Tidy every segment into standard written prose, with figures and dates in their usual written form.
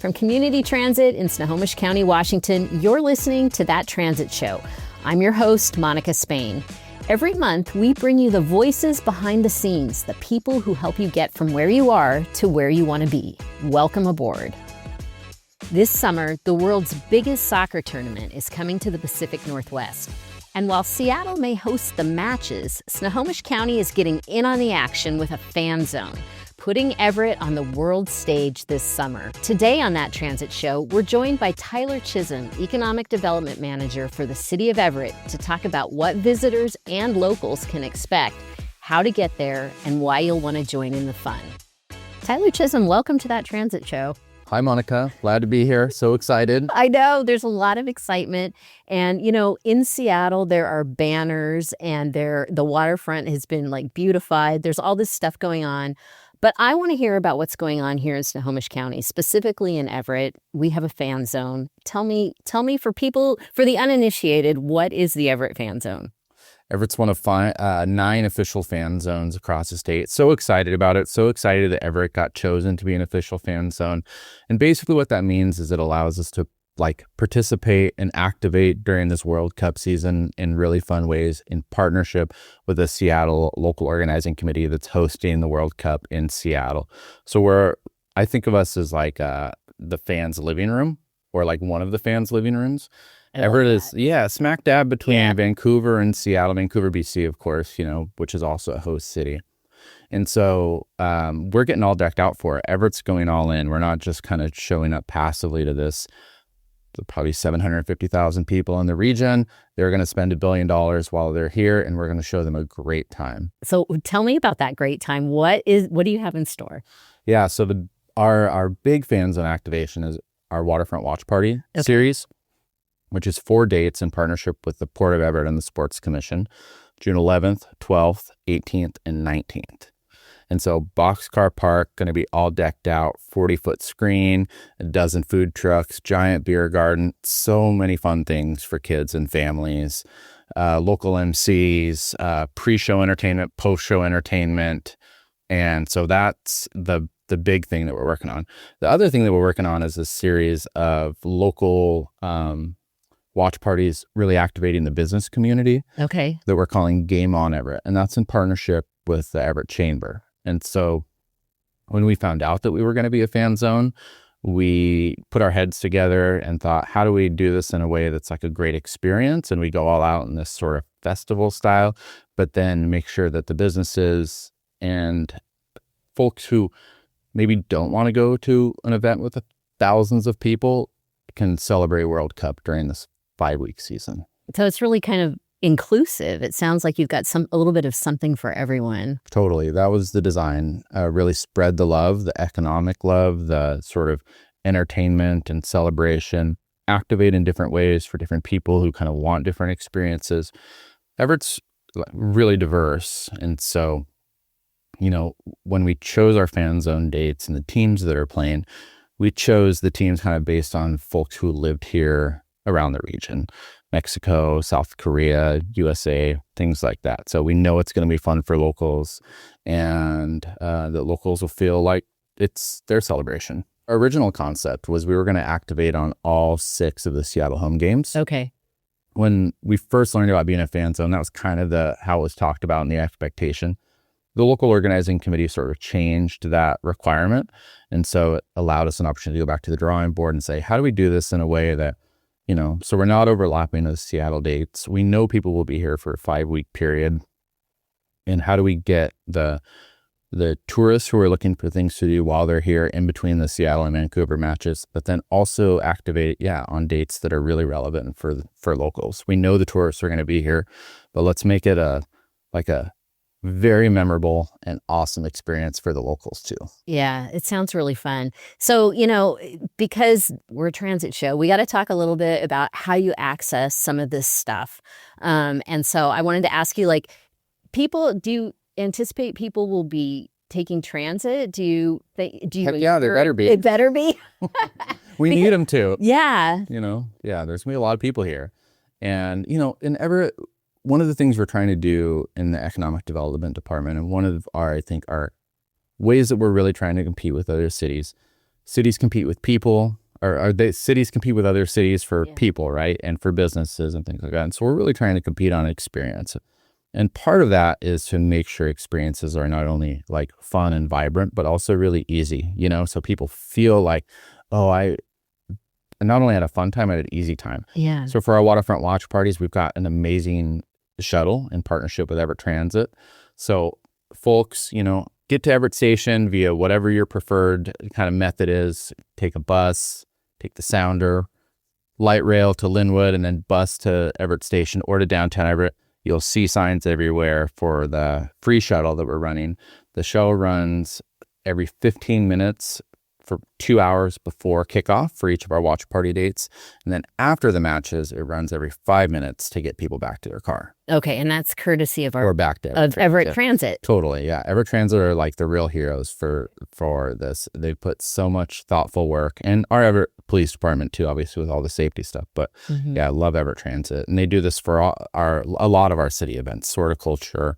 From Community Transit in Snohomish County, Washington, you're listening to That Transit Show. I'm your host, Monica Spain. Every month, we bring you the voices behind the scenes, the people who help you get from where you are to where you want to be. Welcome aboard. This summer, the world's biggest soccer tournament is coming to the Pacific Northwest. And while Seattle may host the matches, Snohomish County is getting in on the action with a fan zone, putting Everett on the world stage this summer. Today on That Transit Show, we're joined by Tyler Chism, Economic Development Manager for the City of Everett, to talk about what visitors and locals can expect, how to get there, and why you'll want to join in the fun. Tyler Chism, welcome to That Transit Show. Hi, Monica. Glad to be here. So excited. I know there's a lot of excitement. And, you know, in Seattle, there are banners and the waterfront has been beautified. There's all this stuff going on. But I want to hear about what's going on here in Snohomish County, specifically in Everett. We have a fan zone. Tell me for the uninitiated, what is the Everett Fan Zone? Everett's one of 9 official fan zones across the state. So excited about it. So excited that Everett got chosen to be an official fan zone. And basically what that means is it allows us to participate and activate during this World Cup season in really fun ways in partnership with the Seattle local organizing committee that's hosting the World Cup in Seattle. So I think of us as the fans' living room, or one of the fans' living rooms. Everett is, smack dab between Vancouver and Seattle, Vancouver, BC, of course, which is also a host city. And so we're getting all decked out for it. Everett's going all in. We're not just kind of showing up passively to this. Probably 750,000 people in the region. They're going to spend $1 billion while they're here, and we're going to show them a great time. So tell me about that great time. What do you have in store? Yeah, so our big fan zone activation is our Waterfront Watch Party series, which is 4 dates in partnership with the Port of Everett and the Sports Commission, June 11th, 12th, 18th, and 19th. And so Boxcar Park, going to be all decked out, 40-foot screen, a dozen food trucks, giant beer garden, so many fun things for kids and families, local MCs, pre-show entertainment, post-show entertainment. And so that's the big thing that we're working on. The other thing that we're working on is a series of local watch parties really activating the business community. Okay. That we're calling Game On Everett. And that's in partnership with the Everett Chamber. And so when we found out that we were going to be a fan zone, we put our heads together and thought, how do we do this in a way that's a great experience? And we go all out in this sort of festival style, but then make sure that the businesses and folks who maybe don't want to go to an event with thousands of people can celebrate World Cup during this 5-week season. So it's really kind of inclusive. It sounds like you've got a little bit of something for everyone. Totally. That was the design. Really spread the love, the economic love, the sort of entertainment and celebration, activate in different ways for different people who kind of want different experiences. Everett's really diverse. And so, when we chose our fan zone dates and the teams that are playing, we chose the teams kind of based on folks who lived here around the region. Mexico, South Korea, USA, things like that. So we know it's going to be fun for locals, and the locals will feel like it's their celebration. Our original concept was we were going to activate on all 6 of the Seattle home games. Okay. When we first learned about being a fan zone, that was kind of how it was talked about in the expectation. The local organizing committee sort of changed that requirement. And so it allowed us an opportunity to go back to the drawing board and say, how do we do this in a way that, so we're not overlapping the Seattle dates. We know people will be here for a 5-week period. And how do we get the tourists who are looking for things to do while they're here in between the Seattle and Vancouver matches, but then also activate, on dates that are really relevant for locals. We know the tourists are going to be here, but let's make it a very memorable and awesome experience for the locals too. Yeah, it sounds really fun. So, because we're a transit show, we got to talk a little bit about how you access some of this stuff. And so I wanted to ask you, do you anticipate people will be taking transit? Do you Yeah, there better be. It better be. We need them to. Yeah. There's going to be a lot of people here. And, in Everett, one of the things we're trying to do in the economic development department, and one of our ways that we're really trying to compete with other cities, cities compete with people, or cities compete with other cities for people, right? And for businesses and things like that. And so we're really trying to compete on experience. And part of that is to make sure experiences are not only like fun and vibrant, but also really easy, so people feel like, oh, I not only had a fun time, I had an easy time. Yeah. So for our waterfront watch parties, we've got an amazing shuttle in partnership with Everett Transit. So folks, get to Everett Station via whatever your preferred kind of method is. Take a bus, take the Sounder, light rail to Linwood, and then bus to Everett Station or to downtown Everett. You'll see signs everywhere for the free shuttle that we're running. The shuttle runs every 15 minutes for 2 hours before kickoff for each of our watch party dates. And then after the matches, it runs every 5 minutes to get people back to their car. Okay, and that's courtesy of back to Everett Transit. Totally, yeah. Everett Transit are like the real heroes for this. They put so much thoughtful work, and our Everett Police Department too, obviously with all the safety stuff. But yeah, I love Everett Transit, and they do this for a lot of our city events, Sorticulture,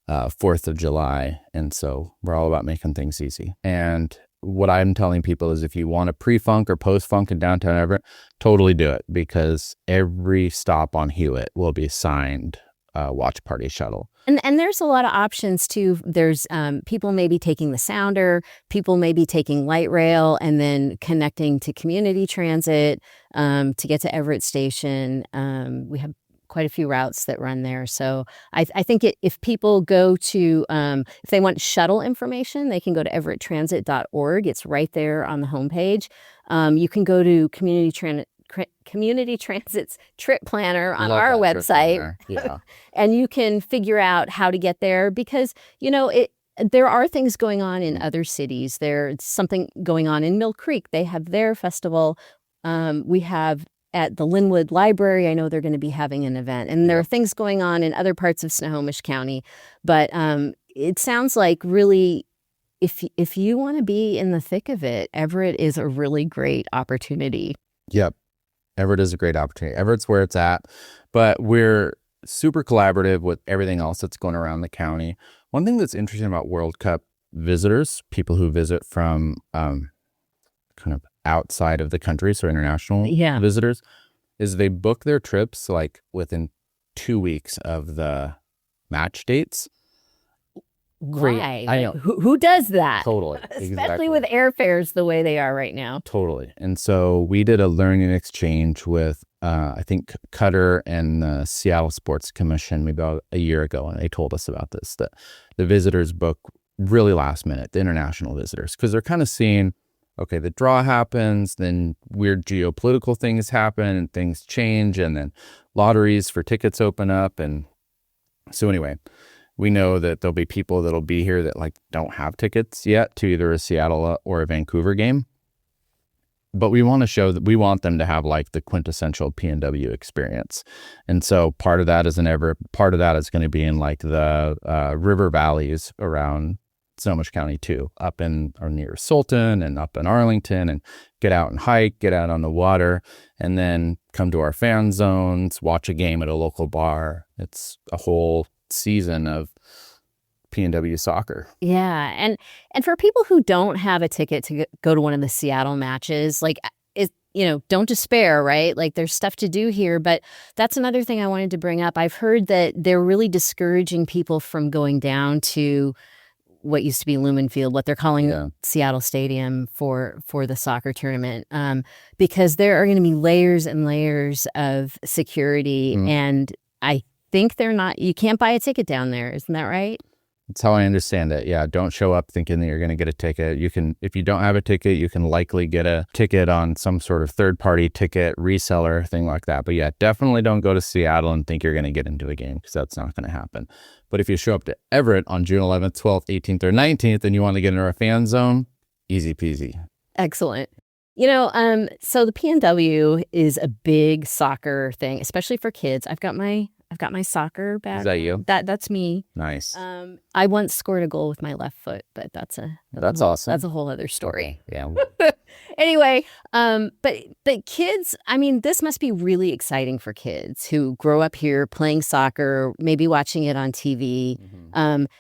4th of July, and so we're all about making things easy. And what I'm telling people is if you want a pre-funk or post-funk in downtown Everett, totally do it, because every stop on Hewitt will be signed watch party shuttle. And there's a lot of options too. There's people may be taking the Sounder, people may be taking light rail and then connecting to community transit to get to Everett Station. We have quite a few routes that run there. So I think if people go to, if they want shuttle information, they can go to everetttransit.org. It's right there on the homepage. You can go to Community Transit's trip planner on our website. Yeah. And you can figure out how to get there, because, there are things going on in other cities. There's something going on in Mill Creek. They have their festival. We have at the Linwood Library, I know they're going to be having an event. And there are things going on in other parts of Snohomish County. But it sounds like really, if you want to be in the thick of it, Everett is a really great opportunity. Yep. Everett is a great opportunity. Everett's where it's at, but we're super collaborative with everything else that's going around the county. One thing that's interesting about World Cup visitors, people who visit from kind of outside of the country, so international visitors, is they book their trips like within 2 weeks of the match dates. Great. Why? I know. Who does that? Totally. Especially with airfares the way they are right now. Totally. And so we did a learning exchange with, I think, Qatar and the Seattle Sports Commission maybe about a year ago, and they told us about this, that the visitors book really last minute, the international visitors, because they're kind of seeing, okay, the draw happens, then weird geopolitical things happen and things change, and then lotteries for tickets open up. And so anyway, we know that there'll be people that'll be here that like don't have tickets yet to either a Seattle or a Vancouver game. But we want to show that we want them to have like the quintessential PNW experience. And so part of that is part of that is going to be in like the river valleys around Snohomish County too, up in or near Sultan and up in Arlington, and get out and hike, get out on the water, and then come to our fan zones, watch a game at a local bar. It's a whole season of PNW soccer. Yeah. And for people who don't have a ticket to go to one of the Seattle matches, like, don't despair, right? Like there's stuff to do here. But that's another thing I wanted to bring up. I've heard that they're really discouraging people from going down to what used to be Lumen Field, what they're calling Seattle Stadium for the soccer tournament, because there are going to be layers and layers of security. And I think you can't buy a ticket down there. Isn't that right? That's how I understand it. Yeah. Don't show up thinking that you're going to get a ticket. You can, if you don't have a ticket, you can likely get a ticket on some sort of third-party ticket reseller thing like that. But yeah, definitely don't go to Seattle and think you're going to get into a game, because that's not going to happen. But if you show up to Everett on June 11th, 12th, 18th, or 19th, and you want to get into our fan zone, easy peasy. Excellent. So the PNW is a big soccer thing, especially for kids. I've got my soccer bag. Is that you? That's me. Nice. I once scored a goal with my left foot, but that's awesome. That's a whole other story. Yeah. Anyway, but kids, I mean, this must be really exciting for kids who grow up here playing soccer, maybe watching it on TV.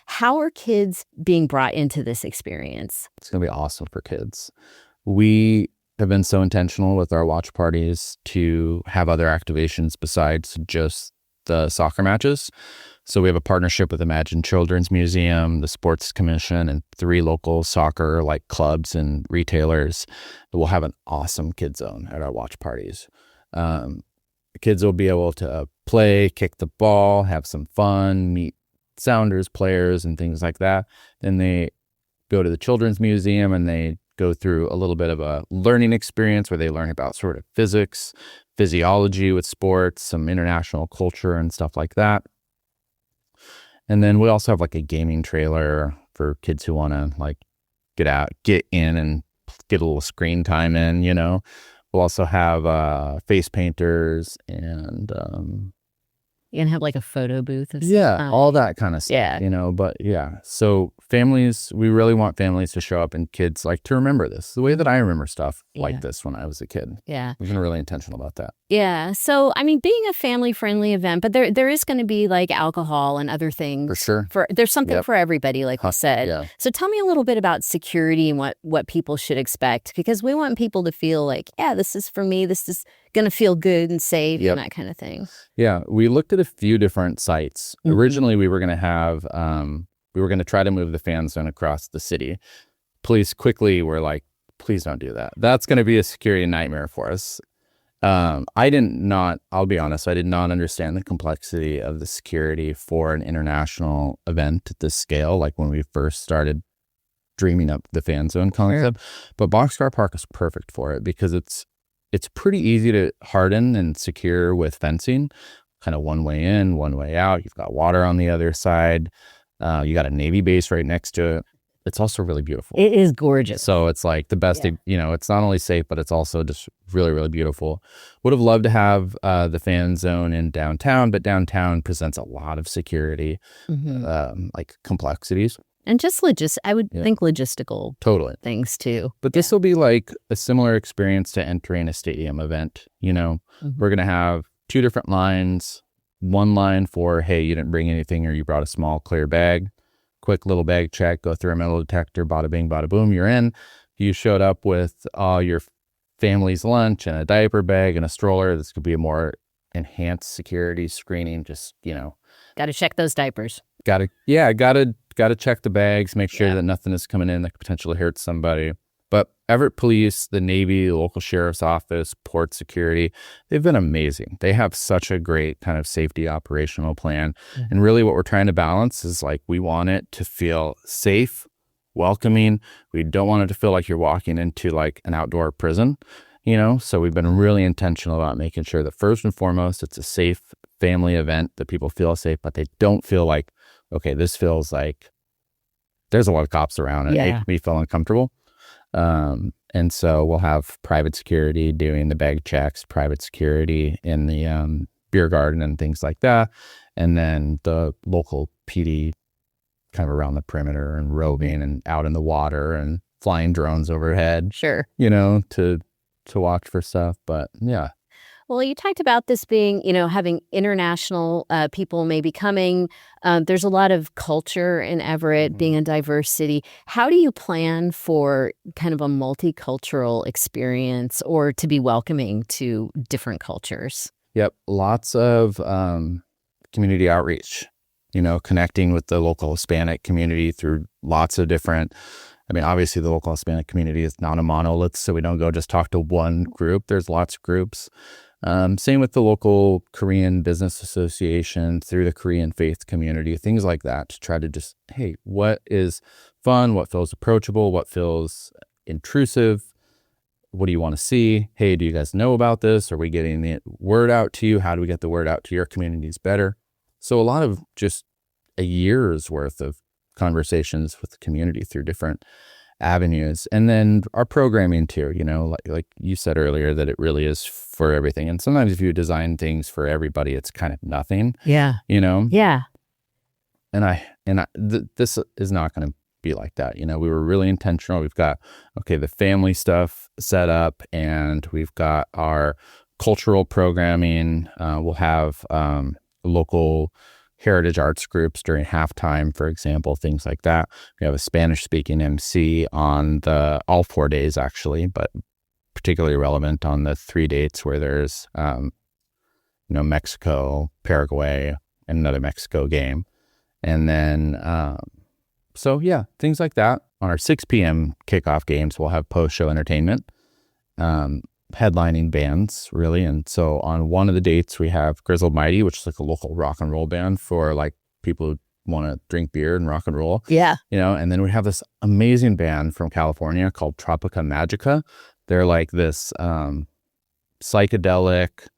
How are kids being brought into this experience? It's going to be awesome for kids. We have been so intentional with our watch parties to have other activations besides just the soccer matches. So we have a partnership with Imagine Children's Museum, the Sports Commission, and 3 local soccer like clubs and retailers. We'll have an awesome kid zone at our watch parties. Kids will be able to play, kick the ball, have some fun, meet Sounders players and things like that. Then they go to the Children's Museum and they go through a little bit of a learning experience where they learn about sort of physics, physiology with sports, some international culture and stuff like that. And then we also have like a gaming trailer for kids who want to like get in and get a little screen time in, you know. We'll also have face painters and You can have like a photo booth of all that kind of stuff, Yeah. you know. But yeah, so families, we really want families to show up and kids like to remember this the way that I remember stuff like this when I was a kid. Yeah. We've been really intentional about that. Yeah. So, I mean, being a family-friendly event, but there is going to be like alcohol and other things. For sure. There's something for everybody, like we said. Yeah. So tell me a little bit about security and what people should expect, because we want people to feel like, yeah, this is for me. This is going to feel good and safe and that kind of thing. Yeah. We looked at a few different sites. Originally, we were going to have, we were going to try to move the fan zone across the city. Police quickly were like, please don't do that. That's going to be a security nightmare for us. I'll be honest, I did not understand the complexity of the security for an international event at this scale, like when we first started dreaming up the fan zone concept. But Boxcar Park is perfect for it because it's pretty easy to harden and secure with fencing, kind of one way in, one way out. You've got water on the other side. You got a Navy base right next to it. It's also really beautiful. It is gorgeous. So it's like the best, it's not only safe, but it's also just really, really beautiful. Would have loved to have the fan zone in downtown, but downtown presents a lot of security, like complexities. And just I would think logistical things too. But this will be like a similar experience to entering a stadium event. You know, we're going to have 2 different lines. One line for, hey, you didn't bring anything or you brought a small clear bag. Quick little bag check, go through a metal detector, bada bing, bada boom, you're in. You showed up with your family's lunch and a diaper bag and a stroller. This could be a more enhanced security screening. Just, got to check those diapers. Got to check the bags, make sure that nothing is coming in that could potentially hurt somebody. But Everett Police, the Navy, the local sheriff's office, port security, they've been amazing. They have such a great kind of safety operational plan. And really what we're trying to balance is like, we want it to feel safe, welcoming. We don't want it to feel like you're walking into like an outdoor prison, So we've been really intentional about making sure that first and foremost, it's a safe family event, that people feel safe, but they don't feel like, okay, this feels like there's a lot of cops around and it makes me feel uncomfortable. And so we'll have private security doing the bag checks, private security in the beer garden and things like that. And then the local PD kind of around the perimeter and roving and out in the water and flying drones overhead. Sure. To watch for stuff. But yeah. Well, you talked about this being, having international people maybe coming. There's a lot of culture in Everett, being a diverse city. How do you plan for kind of a multicultural experience or to be welcoming to different cultures? Yep. Lots of community outreach, connecting with the local Hispanic community through lots of different. Obviously the local Hispanic community is not a monolith, so we don't go just talk to one group. There's lots of groups. Same with the local Korean Business Association, through the Korean faith community, things like that, to try to just, hey, what is fun? What feels approachable? What feels intrusive? What do you want to see? Hey, do you guys know about this? Are we getting the word out to you? How do we get the word out to your communities better? So a lot of just a year's worth of conversations with the community through different avenues. And then our programming too, like you said earlier, that it really is for everything. And sometimes if you design things for everybody, it's kind of nothing. Yeah. Yeah. And this is not going to be like that. We were really intentional. We've got, the family stuff set up, and we've got our cultural programming. We'll have local heritage arts groups during halftime, for example, things like that. We have a Spanish-speaking MC on all 4 days, actually, but particularly relevant on the 3 dates where there's, Mexico, Paraguay, and another Mexico game. And then, things like that. On our 6 p.m. kickoff games, we'll have post-show entertainment, headlining bands, really. And so on one of the dates, we have Grizzled Mighty, which is like a local rock and roll band for like people who want to drink beer and rock and roll. Yeah. And then we have this amazing band from California called Tropica Magica. They're like this psychedelic,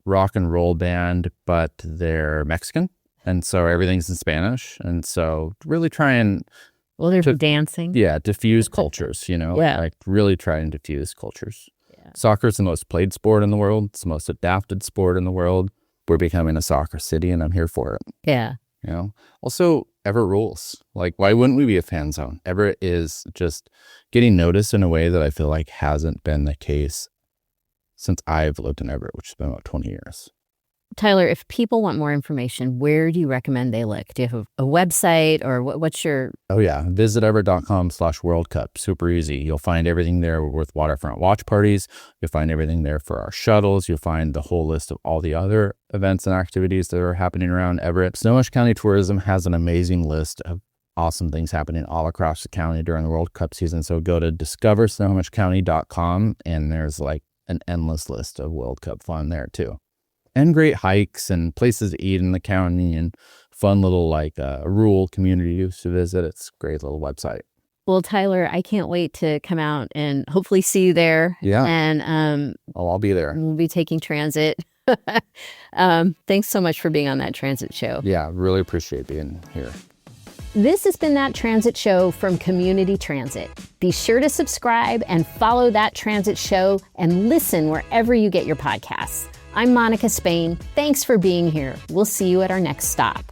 rock and roll band, but they're Mexican. And so everything's in Spanish. And so really try and... Well, they're dancing. Yeah, diffuse cultures, Yeah. Like really try and diffuse cultures. Yeah. Soccer is the most played sport in the world. It's the most adapted sport in the world. We're becoming a soccer city, and I'm here for it. Yeah. Also, Everett rules. Like, why wouldn't we be a fan zone? Everett is just getting noticed in a way that I feel like hasn't been the case since I've lived in Everett, which has been about 20 years. Tyler, if people want more information, where do you recommend they look? Do you have a website, or what's your... Oh, yeah. Visit everett.com/World Cup. Super easy. You'll find everything there with waterfront watch parties. You'll find everything there for our shuttles. You'll find the whole list of all the other events and activities that are happening around Everett. Snohomish County Tourism has an amazing list of awesome things happening all across the county during the World Cup season. So go to discoversnohomishcounty.com, and there's like an endless list of World Cup fun there too. And great hikes and places to eat in the county and fun little rural communities to visit. It's a great little website. Well, Tyler, I can't wait to come out and hopefully see you there. Yeah. And I'll be there. We'll be taking transit. Thanks so much for being on That Transit Show. Yeah, really appreciate being here. This has been That Transit Show from Community Transit. Be sure to subscribe and follow That Transit Show and listen wherever you get your podcasts. I'm Monica Spain. Thanks for being here. We'll see you at our next stop.